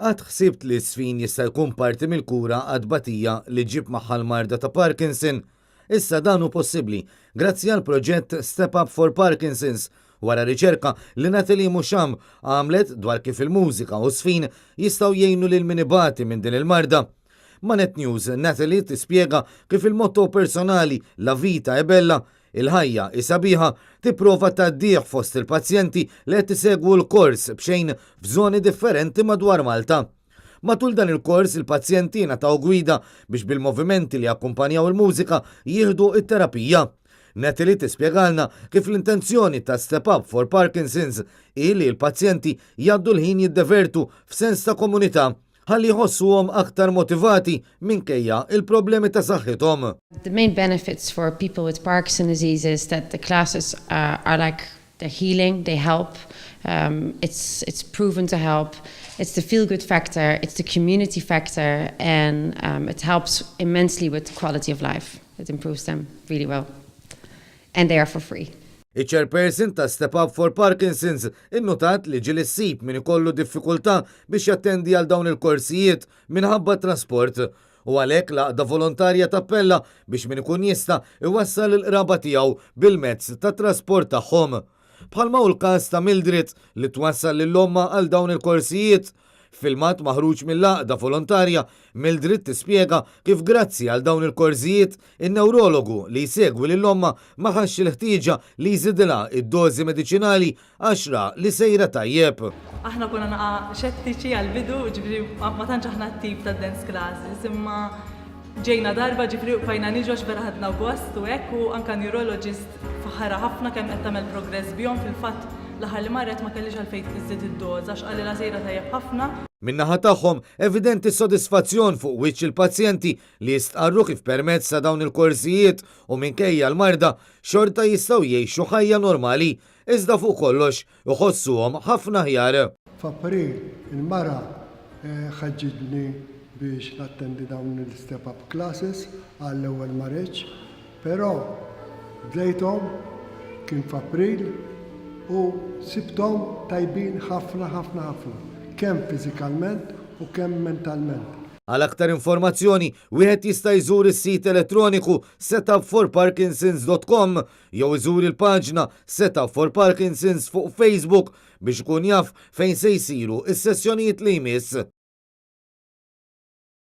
Għad ħsibt li s-sfin jista' jkun parti mill-kura għadbatija li ġib magħha l-marda ta' Parkinson. Issa dan hu possibbli grazzi għal proġett Step Up for Parkinson's wara riċerka li Natalie Musham għamlet dwar kif il-mużika u s-sfin jistgħu jgħinu lil min ibati minn din il-marda. Ma' Net News, Natalie tispjega kif il-motto personali La Vita è Bella, il-ħajja isabiħa, tipprova taddih fost il-pazjenti li qed isegwu l-kors b'xejn f'żoni differenti madwar Malta. Matul dan il-kors il-pazjenti nataw gwida biex bil-movimenti li akkumpanjaw il-mużika jieħdu it-terapija. Natalie tispjegalna kif l-intenzjoni ta' Step Up for Parkinson's li l-pazjenti jaddu l-ħin jiddevertu f'sens ta' komunità ħalli jħossuhom aktar motivati minkejja il-problemi ta' saħħithom. The main benefits for people with Parkinson's disease is that the classes are like they're healing, they help. It's proven to help. It's the feel-good factor, it's the community factor, and it helps immensely with quality of life. It improves them really well. And they are for free. Il-chairperson ta' Step Up for Parkinson's innotat li ġili ssib min ikollu diffikultà biex jattendi għal dawn il-korsijiet minħabba trasport u għalhekk laqda volontarja tappella biex min ikun jista' iwassal il-qraba tiegħu bil-mezz ta' trasport tagħhom. Bħalma hu l-każ ta' Mildred li twassal lill-omma għal dawn il-korsijiet. Filmat maħruġ mill-laqda volontarja, Mildred tispjega kif grazzi għal dawn il-korsijiet in-neurologu li jsegwi lill-omma ma ħaxx il-ħtieġa li jżidilha id-dożi mediċinali 10 li sejra tajjeb. Aħna konna naqa' xettiċi għall-bidu, ġifri ma tantx aħna t-tip ta' dance classes, imma ġejna darba ġifri fajna niġu għax vera ħadna gost u hekk u anke neurologist faħara ħafna kemm qed tagħmel progress bihom fil-fatt l-aħħar li marret ma kellix għalfejn iżżid id-doż għax qalilha sejra tajjeb ħafna. Min-naħa tagħhom evidenti sodisfazzjon fuq wiċċ il-pazjenti li jistqarru kif permezz ta' dawn il-korsijiet u minkejja l-marda xorta jistgħu jgħixu ħajja normali, iżda fuq kollox iħossuhom ħafna ħjar. F'April il-mara ħaġġitni biex nattendi dawn il-step up classes għall-ewwel mareġġ, però bdejthom kien f'April u sibtom tajbin ħafna ħafna ħafna, kemm fiżikalment u kemm mentalment. Għal aktar informazzjoni, wieħed jista' jżur is-sit elettroniku setupforparkinsons.com jew iżur il-paġna Setup for Parkinsons fuq Facebook biex ikun jaf fejn se jsiru is-sessjonijiet li jmiss.